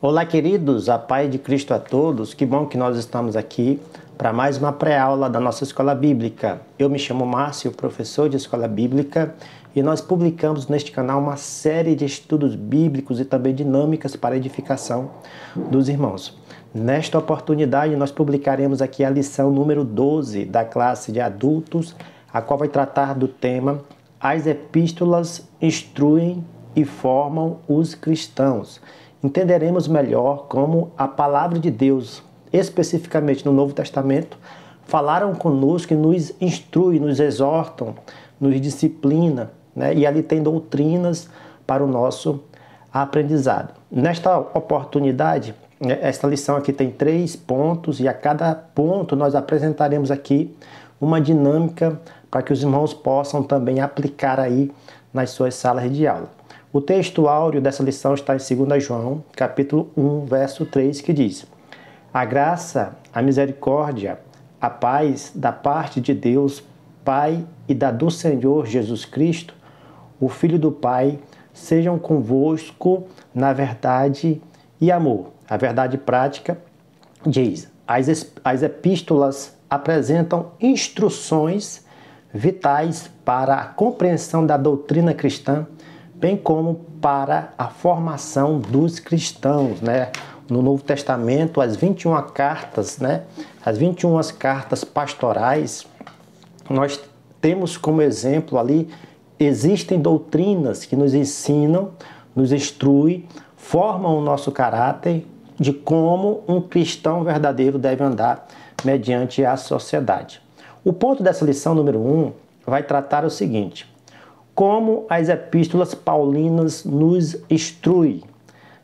Olá, queridos, a paz de Cristo a todos. Que bom que nós estamos aqui para mais uma pré-aula da nossa Escola Bíblica. Eu me chamo Márcio, professor de Escola Bíblica, e nós publicamos neste canal uma série de estudos bíblicos e também dinâmicas para a edificação dos irmãos. Nesta oportunidade, nós publicaremos aqui a lição número 12 da classe de adultos, a qual vai tratar do tema As Epístolas Instruem e Formam os Cristãos. Entenderemos melhor como a palavra de Deus, especificamente no Novo Testamento, falaram conosco e nos instruem, nos exortam, nos disciplina, né? E ali tem doutrinas para o nosso aprendizado. Nesta oportunidade, esta lição aqui tem 3 pontos e a cada ponto nós apresentaremos aqui uma dinâmica para que os irmãos possam também aplicar aí nas suas salas de aula. O texto áureo dessa lição está em 2 João, capítulo 1, verso 3, que diz: A graça, a misericórdia, a paz da parte de Deus, Pai e da do Senhor Jesus Cristo, o Filho do Pai, sejam convosco na verdade e amor. A verdade prática diz: as epístolas apresentam instruções vitais para a compreensão da doutrina cristã, bem como para a formação dos cristãos, né? No Novo Testamento, as 21 cartas, né? As 21 cartas pastorais, nós temos como exemplo ali, existem doutrinas que nos ensinam, nos instruem, formam o nosso caráter de como um cristão verdadeiro deve andar mediante a sociedade. O ponto dessa lição número 1 vai tratar o seguinte: como as epístolas paulinas nos instruem,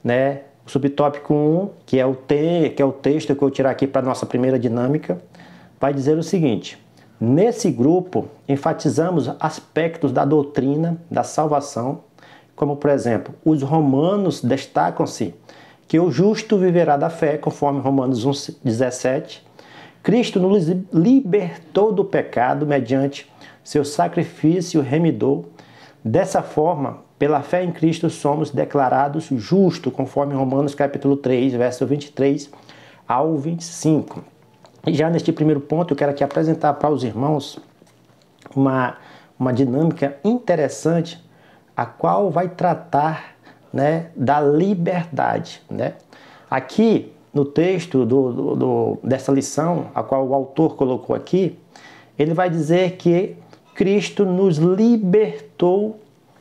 né? O subtópico 1, que é o texto que eu vou tirar aqui para a nossa primeira dinâmica, vai dizer o seguinte: nesse grupo, enfatizamos aspectos da doutrina da salvação, como, por exemplo, os romanos destacam-se que o justo viverá da fé, conforme Romanos 1,17. Cristo nos libertou do pecado mediante seu sacrifício remidor. Dessa forma, pela fé em Cristo, somos declarados justos, conforme Romanos capítulo 3, verso 23 ao 25. E já neste primeiro ponto, eu quero aqui apresentar para os irmãos uma dinâmica interessante, a qual vai tratar, né, da liberdade, né? Aqui, no texto dessa lição, a qual o autor colocou aqui, ele vai dizer que Cristo nos libertou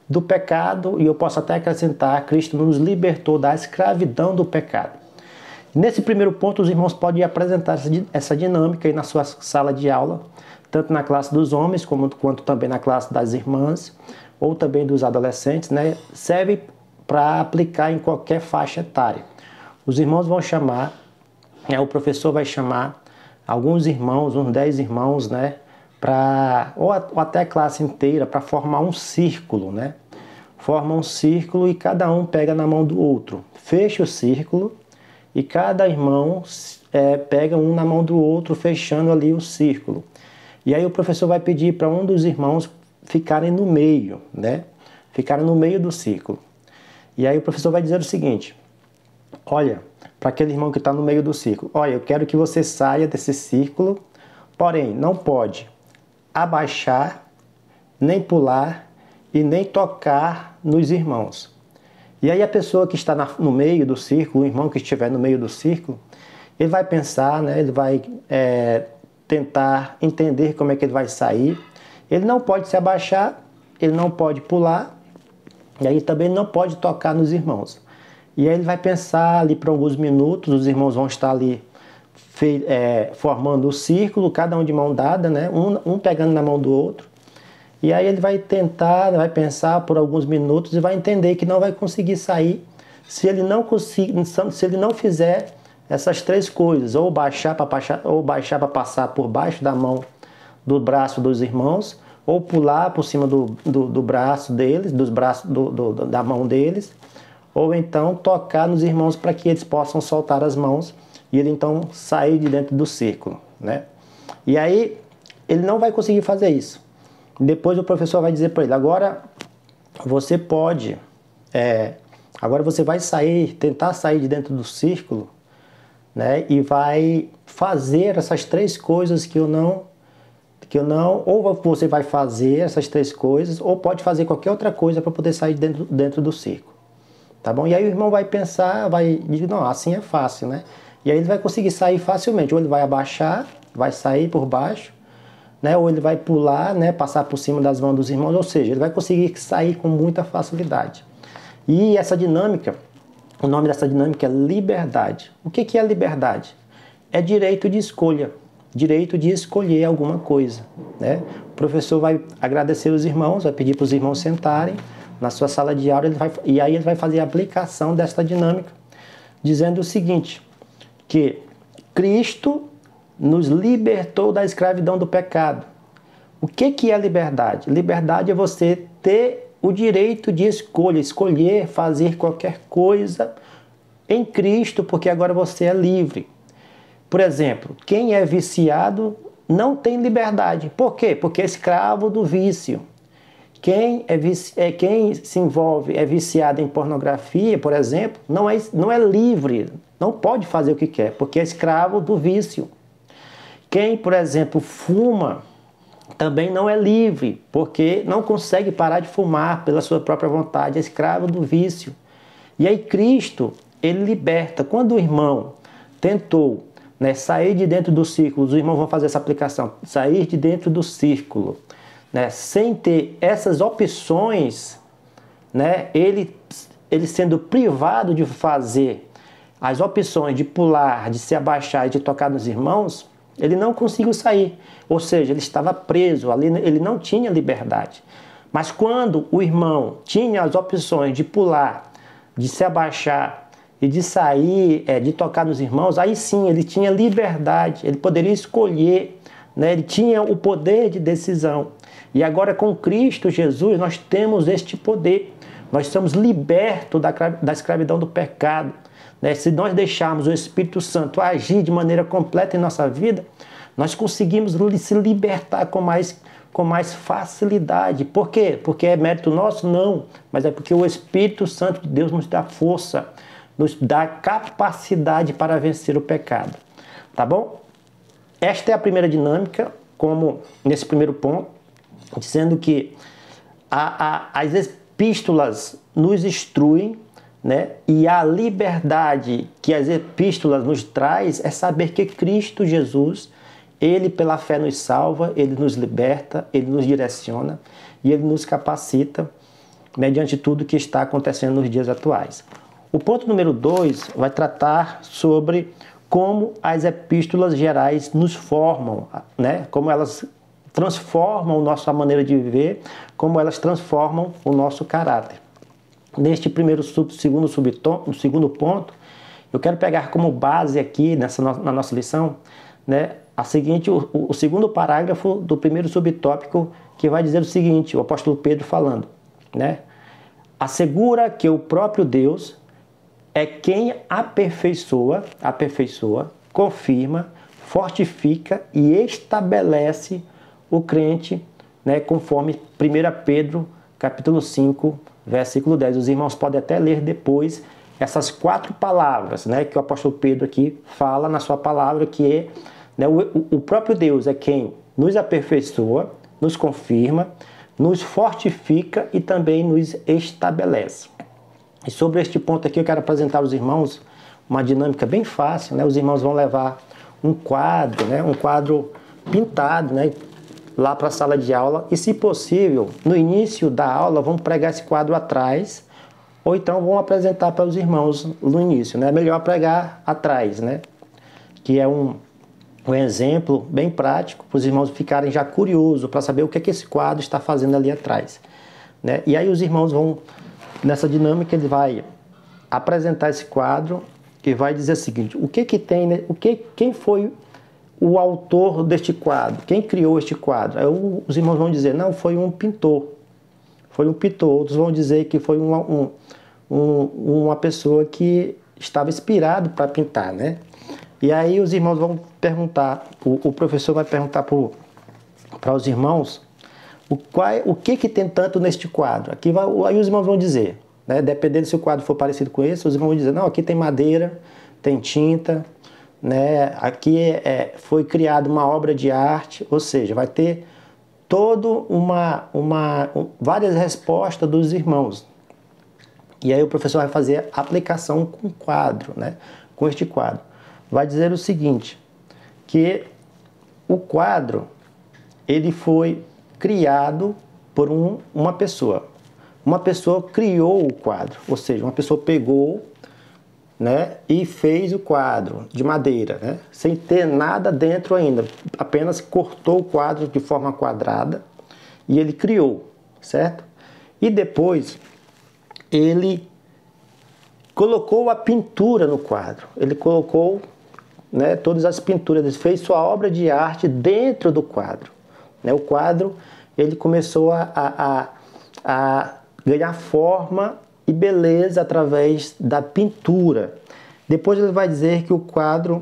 do pecado, e eu posso até acrescentar, Cristo nos libertou da escravidão do pecado. Nesse primeiro ponto, os irmãos podem apresentar essa dinâmica aí na sua sala de aula, tanto na classe dos homens, quanto também na classe das irmãs, ou também dos adolescentes, né? Serve para aplicar em qualquer faixa etária. Os irmãos vão chamar, o professor vai chamar alguns irmãos, uns 10 irmãos, né? Ou até a classe inteira, para formar um círculo, né? Forma um círculo e cada um pega na mão do outro. Fecha o círculo e cada irmão pega um na mão do outro, fechando ali o círculo. E aí o professor vai pedir para um dos irmãos ficarem no meio, né? Ficarem no meio do círculo. E aí o professor vai dizer o seguinte: olha, para aquele irmão que está no meio do círculo, olha, eu quero que você saia desse círculo, porém não pode abaixar, nem pular e nem tocar nos irmãos. E aí a pessoa que está no meio do círculo, o irmão que estiver no meio do círculo, ele vai pensar, né? Ele vai tentar entender como é que ele vai sair. Ele não pode se abaixar, ele não pode pular, e aí também não pode tocar nos irmãos. E aí ele vai pensar ali por alguns minutos, os irmãos vão estar ali formando o círculo, cada um de mão dada, né? Um pegando na mão do outro. E aí ele vai tentar, vai pensar por alguns minutos e vai entender que não vai conseguir sair se ele não fizer essas 3 coisas, ou baixar para passar por baixo da mão, do braço dos irmãos, ou pular por cima do braço deles, dos braços da mão deles, ou então tocar nos irmãos para que eles possam soltar as mãos e ele então sair de dentro do círculo, né? E aí ele não vai conseguir fazer isso. Depois o professor vai dizer para ele: agora você pode Agora você vai sair, tentar sair de dentro do círculo, né? E vai fazer essas três coisas que eu não, ou você vai fazer essas três coisas, ou pode fazer qualquer outra coisa para poder sair dentro do círculo. Tá bom? E aí o irmão vai pensar, vai dizer, não, assim é fácil, né? E aí ele vai conseguir sair facilmente, ou ele vai abaixar, vai sair por baixo, né? Ou ele vai pular, né? Passar por cima das mãos dos irmãos, ou seja, ele vai conseguir sair com muita facilidade. E essa dinâmica, o nome dessa dinâmica é liberdade. O que é liberdade? É direito de escolha, direito de escolher alguma coisa, né? O professor vai agradecer os irmãos, vai pedir para os irmãos sentarem na sua sala de aula, e aí ele vai fazer a aplicação desta dinâmica, dizendo o seguinte, que Cristo nos libertou da escravidão do pecado. O que é liberdade? Liberdade é você ter o direito de escolha, escolher fazer qualquer coisa em Cristo, porque agora você é livre. Por exemplo, quem é viciado não tem liberdade. Por quê? Porque é escravo do vício. Quem se envolve, é viciado em pornografia, por exemplo, não é livre, não pode fazer o que quer, porque é escravo do vício. Quem, por exemplo, fuma, também não é livre, porque não consegue parar de fumar pela sua própria vontade, é escravo do vício. E aí Cristo, ele liberta. Quando o irmão tentou, né, sair de dentro do círculo, os irmãos vão fazer essa aplicação, sair de dentro do círculo, né, sem ter essas opções, né, ele sendo privado de fazer as opções de pular, de se abaixar e de tocar nos irmãos, ele não conseguiu sair. Ou seja, ele estava preso, ali ele não tinha liberdade. Mas quando o irmão tinha as opções de pular, de se abaixar e de sair, de tocar nos irmãos, aí sim ele tinha liberdade, ele poderia escolher, né? Ele tinha o poder de decisão. E agora com Cristo Jesus nós temos este poder, nós somos libertos da escravidão do pecado, né? Se nós deixarmos o Espírito Santo agir de maneira completa em nossa vida, nós conseguimos se libertar com mais facilidade. Por quê? Porque é mérito nosso? Não, mas é porque o Espírito Santo de Deus nos dá força, nos dá capacidade para vencer o pecado. Tá bom? Esta é a primeira dinâmica, como nesse primeiro ponto, dizendo que as epístolas nos instruem, né? E a liberdade que as epístolas nos traz é saber que Cristo Jesus, ele pela fé nos salva, ele nos liberta, ele nos direciona e ele nos capacita mediante tudo que está acontecendo nos dias atuais. O ponto número 2 vai tratar sobre como as epístolas gerais nos formam, né? Como elas transformam nossa maneira de viver, como elas transformam o nosso caráter. Neste segundo ponto, eu quero pegar como base aqui na nossa lição, né, o segundo parágrafo do primeiro subtópico, que vai dizer o seguinte, o apóstolo Pedro falando, né? Assegura que o próprio Deus é quem aperfeiçoa, confirma, fortifica e estabelece o crente, né, conforme 1 Pedro, capítulo 5, versículo 10. Os irmãos podem até ler depois essas 4 palavras, né, que o apóstolo Pedro aqui fala na sua palavra, que é, né, o próprio Deus é quem nos aperfeiçoa, nos confirma, nos fortifica e também nos estabelece. E sobre este ponto aqui eu quero apresentar aos irmãos uma dinâmica bem fácil, né? Os irmãos vão levar um quadro, né, um quadro pintado, né, lá para a sala de aula e, se possível, no início da aula vão pregar esse quadro atrás, ou então vão apresentar para os irmãos no início, né? É melhor pregar atrás, né? Que é um exemplo bem prático para os irmãos ficarem já curiosos para saber o que esse quadro está fazendo ali atrás, né? E aí os irmãos vão, nessa dinâmica, ele vai apresentar esse quadro e vai dizer o seguinte, quem foi o autor deste quadro, quem criou este quadro? Aí os irmãos vão dizer, não, foi um pintor, outros vão dizer que foi uma pessoa que estava inspirado para pintar, né? E aí os irmãos vão perguntar, o professor vai perguntar para os irmãos o que tem tanto neste quadro. Aí os irmãos vão dizer, né? Dependendo se o quadro for parecido com esse, os irmãos vão dizer, não, aqui tem madeira, tem tinta, né? Aqui foi criada uma obra de arte, ou seja, vai ter várias respostas dos irmãos. E aí o professor vai fazer a aplicação com o quadro, né? Com este quadro. Vai dizer o seguinte, que o quadro, ele foi criado por uma pessoa. Uma pessoa criou o quadro, ou seja, uma pessoa pegou, né, e fez o quadro de madeira, né, sem ter nada dentro ainda, apenas cortou o quadro de forma quadrada e ele criou, certo? E depois ele colocou a pintura no quadro, ele colocou, né, todas as pinturas, ele fez sua obra de arte dentro do quadro, né? O quadro, ele começou a ganhar forma e beleza através da pintura. Depois ele vai dizer que o quadro,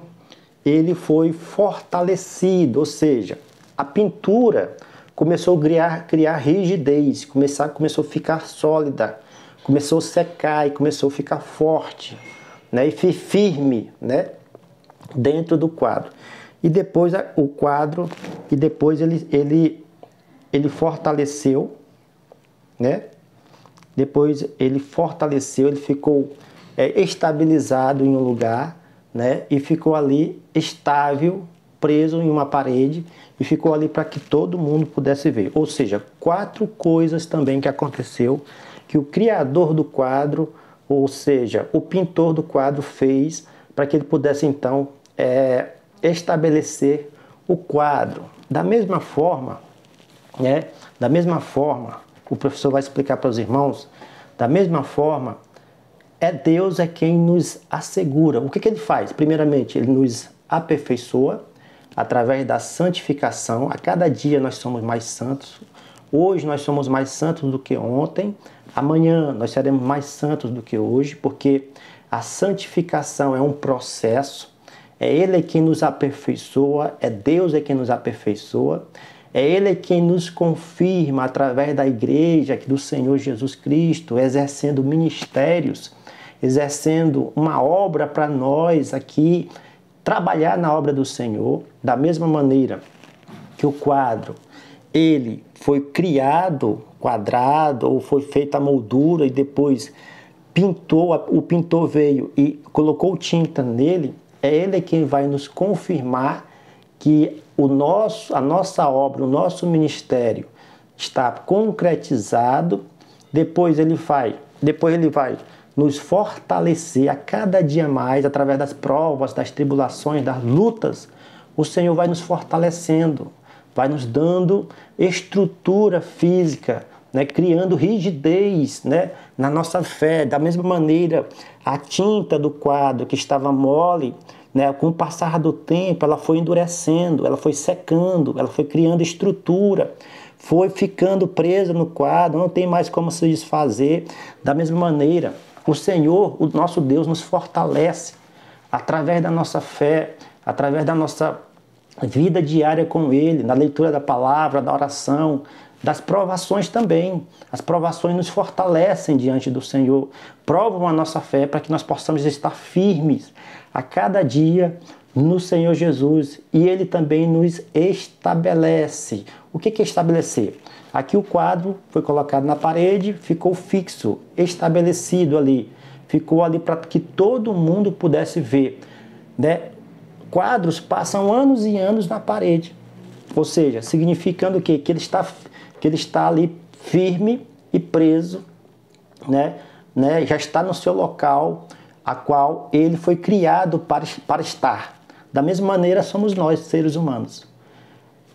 ele foi fortalecido, ou seja, a pintura começou a criar rigidez, começou a ficar sólida, começou a secar e começou a ficar forte, né, e firme, né, dentro do quadro. E depois o quadro, e depois ele fortaleceu, né? Depois ele fortaleceu, ele ficou estabilizado em um lugar, né? E ficou ali estável, preso em uma parede, e ficou ali para que todo mundo pudesse ver. Ou seja, 4 coisas também que aconteceu, que o criador do quadro, ou seja, o pintor do quadro fez para que ele pudesse então estabelecer o quadro. Da mesma forma, né? Da mesma forma, o professor vai explicar para os irmãos, da mesma forma, Deus é quem nos assegura. O que ele faz? Primeiramente, ele nos aperfeiçoa através da santificação. A cada dia nós somos mais santos. Hoje nós somos mais santos do que ontem. Amanhã nós seremos mais santos do que hoje, porque a santificação é um processo. É Ele quem nos aperfeiçoa, Deus é quem nos aperfeiçoa. É Ele quem nos confirma através da igreja do Senhor Jesus Cristo, exercendo ministérios, exercendo uma obra para nós aqui, trabalhar na obra do Senhor, da mesma maneira que o quadro, ele foi criado quadrado, ou foi feita a moldura e depois o pintor veio e colocou tinta nele, é Ele quem vai nos confirmar que a nossa obra, o nosso ministério está concretizado. Depois ele vai nos fortalecer a cada dia mais, através das provas, das tribulações, das lutas. O Senhor vai nos fortalecendo, vai nos dando estrutura física, né, criando rigidez, né, na nossa fé. Da mesma maneira, a tinta do quadro que estava mole, né, com o passar do tempo, ela foi endurecendo, ela foi secando, ela foi criando estrutura, foi ficando presa no quadro, não tem mais como se desfazer. Da mesma maneira, o Senhor, o nosso Deus, nos fortalece através da nossa fé, através da nossa vida diária com Ele, na leitura da palavra, da oração, das provações também. As provações nos fortalecem diante do Senhor, provam a nossa fé para que nós possamos estar firmes a cada dia no Senhor Jesus, e Ele também nos estabelece. O que é estabelecer? Aqui o quadro foi colocado na parede, ficou fixo, estabelecido ali, ficou ali para que todo mundo pudesse ver, né? Quadros passam anos e anos na parede, ou seja, significando o quê? Que ele está ali firme e preso, né? Já está no seu local, a qual ele foi criado para estar. Da mesma maneira somos nós, seres humanos.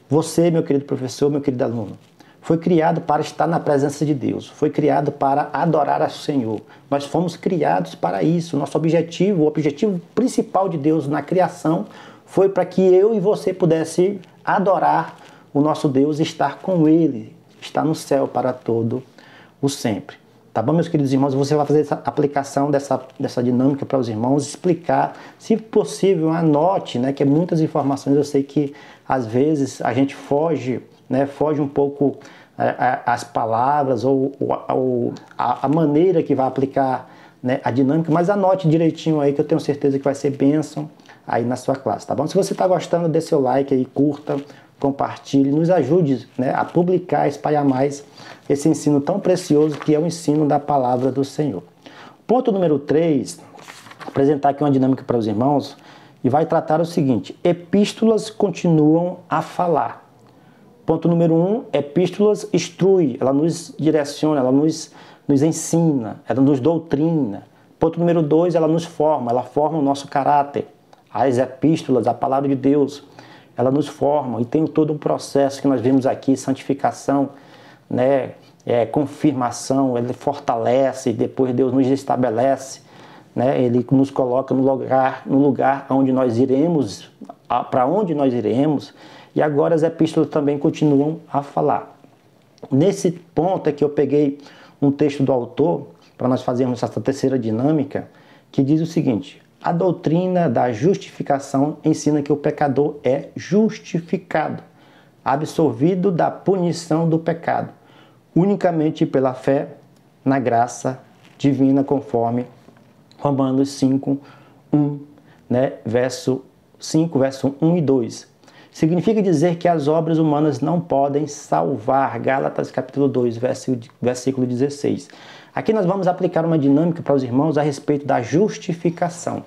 Você, meu querido professor, meu querido aluno, foi criado para estar na presença de Deus, foi criado para adorar ao Senhor. Nós fomos criados para isso. Nosso objetivo, o objetivo principal de Deus na criação foi para que eu e você pudesse adorar o nosso Deus e estar com Ele, estar no céu para todo o sempre. Tá bom, meus queridos irmãos? Você vai fazer essa aplicação dessa dinâmica para os irmãos, explicar, se possível, anote, né, que é muitas informações. Eu sei que às vezes a gente foge, né, foge um pouco as palavras ou a maneira que vai aplicar, né, a dinâmica, mas anote direitinho aí que eu tenho certeza que vai ser bênção aí na sua classe, tá bom? Se você está gostando, dê seu like aí, curta, compartilhe, nos ajude, né, a publicar, espalhar mais esse ensino tão precioso que é o ensino da palavra do Senhor. Ponto número 3, apresentar aqui uma dinâmica para os irmãos e vai tratar o seguinte: epístolas continuam a falar. Ponto número 1, epístolas instrui, ela nos direciona, ela nos ensina, ela nos doutrina. Ponto número 2, ela nos forma, ela forma o nosso caráter. As epístolas, a palavra de Deus, ela nos forma e tem todo um processo que nós vimos aqui, santificação, né, confirmação, ele fortalece, depois Deus nos estabelece, né, ele nos coloca no lugar onde nós iremos, para onde nós iremos. E agora as epístolas também continuam a falar. Nesse ponto é que eu peguei um texto do autor, para nós fazermos essa terceira dinâmica, que diz o seguinte: a doutrina da justificação ensina que o pecador é justificado, absolvido da punição do pecado, unicamente pela fé na graça divina, conforme Romanos 5, 1, né? Verso 5, verso 1 e 2. Significa dizer que as obras humanas não podem salvar. Gálatas capítulo 2, versículo 16. Aqui nós vamos aplicar uma dinâmica para os irmãos a respeito da justificação.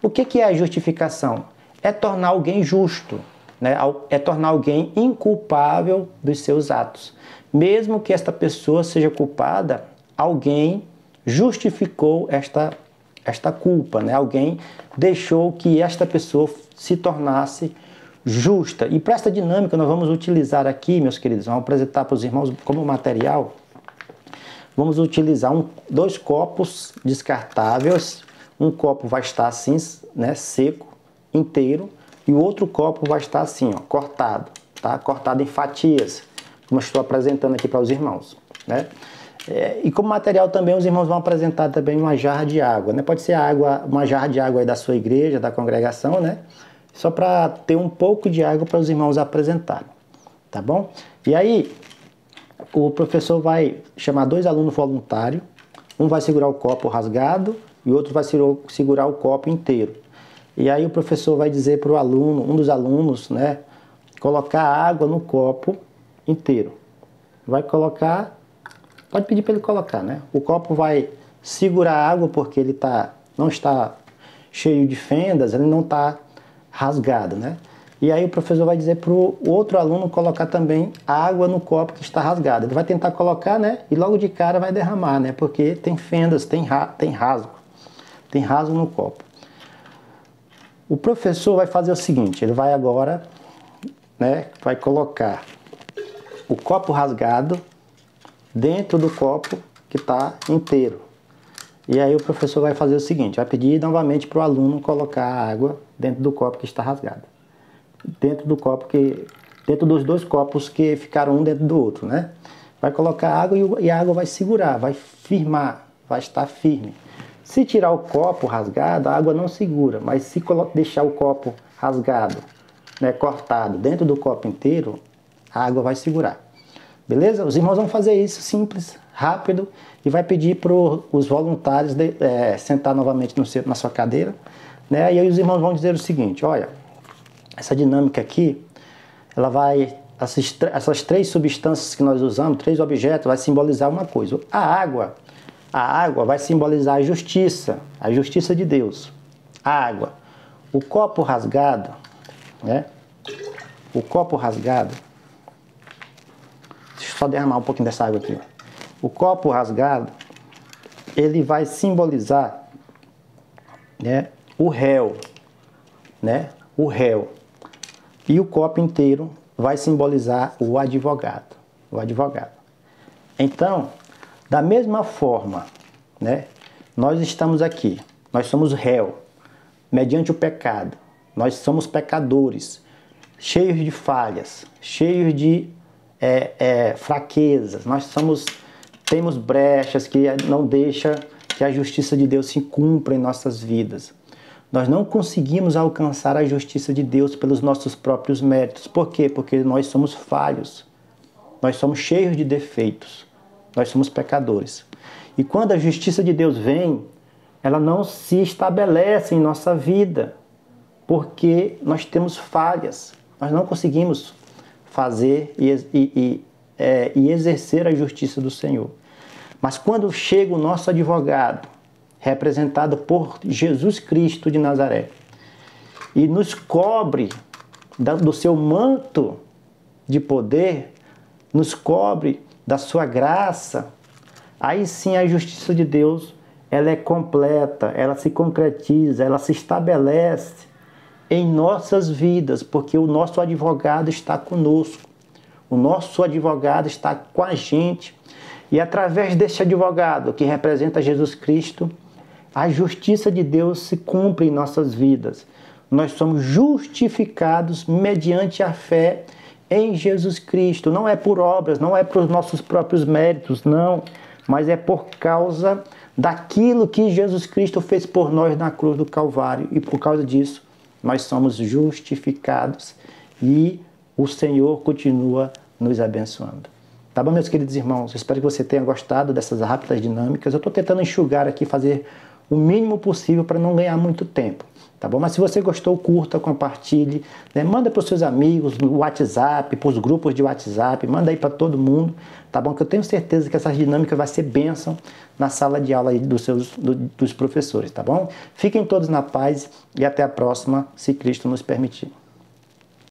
O que é a justificação? É tornar alguém justo, né? É tornar alguém inculpável dos seus atos. Mesmo que esta pessoa seja culpada, alguém justificou esta culpa, né? Alguém deixou que esta pessoa se tornasse justa. E para esta dinâmica nós vamos utilizar aqui, meus queridos, vamos apresentar para os irmãos como material, vamos utilizar dois copos descartáveis. Um copo vai estar assim, né, seco, inteiro, e o outro copo vai estar assim, ó, cortado, tá? Cortado em fatias, como eu estou apresentando aqui para os irmãos, né? E como material também os irmãos vão apresentar também uma jarra de água, né? Pode ser uma jarra de água aí da sua igreja, da congregação, né? Só para ter um pouco de água para os irmãos apresentarem, tá bom? E aí, o professor vai chamar 2 alunos voluntários, um vai segurar o copo rasgado e o outro vai segurar o copo inteiro. E aí o professor vai dizer para o aluno, um dos alunos, né, colocar água no copo inteiro. Vai colocar, pode pedir para ele colocar, né? O copo vai segurar a água porque ele não está cheio de fendas, ele não está rasgado, né? E aí o professor vai dizer para o outro aluno colocar também água no copo que está rasgado. Ele vai tentar colocar, né? E logo de cara vai derramar, né? Porque tem fendas, tem rasgo no copo. O professor vai fazer o seguinte, ele vai agora, né? Vai colocar o copo rasgado dentro do copo que está inteiro. E aí o professor vai fazer o seguinte, vai pedir novamente para o aluno colocar a água dentro do copo que está rasgado. Dentro dos 2 copos que ficaram um dentro do outro, né? Vai colocar água e a água vai segurar, vai firmar, vai estar firme. Se tirar o copo rasgado, a água não segura, mas se deixar o copo rasgado, né, cortado dentro do copo inteiro, a água vai segurar. Beleza? Os irmãos vão fazer isso simples, rápido, e vai pedir para os voluntários sentar novamente na sua cadeira, né? E aí os irmãos vão dizer o seguinte: olha, essa dinâmica aqui, ela vai, essas 3 substâncias que nós usamos, 3 objetos, vai simbolizar uma coisa. A água vai simbolizar a justiça de Deus. A água. O copo rasgado, né? O copo rasgado, deixa eu só derramar um pouquinho dessa água aqui. O copo rasgado, ele vai simbolizar, né, o réu, né? O réu. E o copo inteiro vai simbolizar o advogado. O advogado. Então, da mesma forma, né, nós estamos aqui, nós somos réu, mediante o pecado. Nós somos pecadores, cheios de falhas, cheios de fraquezas. Temos brechas que não deixam que a justiça de Deus se cumpra em nossas vidas. Nós não conseguimos alcançar a justiça de Deus pelos nossos próprios méritos. Por quê? Porque nós somos falhos. Nós somos cheios de defeitos. Nós somos pecadores. E quando a justiça de Deus vem, ela não se estabelece em nossa vida, porque nós temos falhas. Nós não conseguimos fazer e exercer a justiça do Senhor. Mas quando chega o nosso advogado, representado por Jesus Cristo de Nazaré, e nos cobre do seu manto de poder, nos cobre da sua graça, aí sim a justiça de Deus, ela é completa, ela se concretiza, ela se estabelece em nossas vidas, porque o nosso advogado está conosco, o nosso advogado está com a gente, e através deste advogado que representa Jesus Cristo, a justiça de Deus se cumpre em nossas vidas. Nós somos justificados mediante a fé em Jesus Cristo. Não é por obras, não é por nossos próprios méritos, não, mas é por causa daquilo que Jesus Cristo fez por nós na cruz do Calvário. E por causa disso, nós somos justificados e o Senhor continua nos abençoando. Tá bom, meus queridos irmãos? Eu espero que você tenha gostado dessas rápidas dinâmicas. Eu estou tentando enxugar aqui, fazer o mínimo possível para não ganhar muito tempo. Tá bom? Mas se você gostou, curta, compartilhe, né? Manda para os seus amigos no WhatsApp, para os grupos de WhatsApp, manda aí para todo mundo, tá bom? Que eu tenho certeza que essa dinâmica vai ser bênção na sala de aula aí dos professores, tá bom? Fiquem todos na paz e até a próxima, se Cristo nos permitir.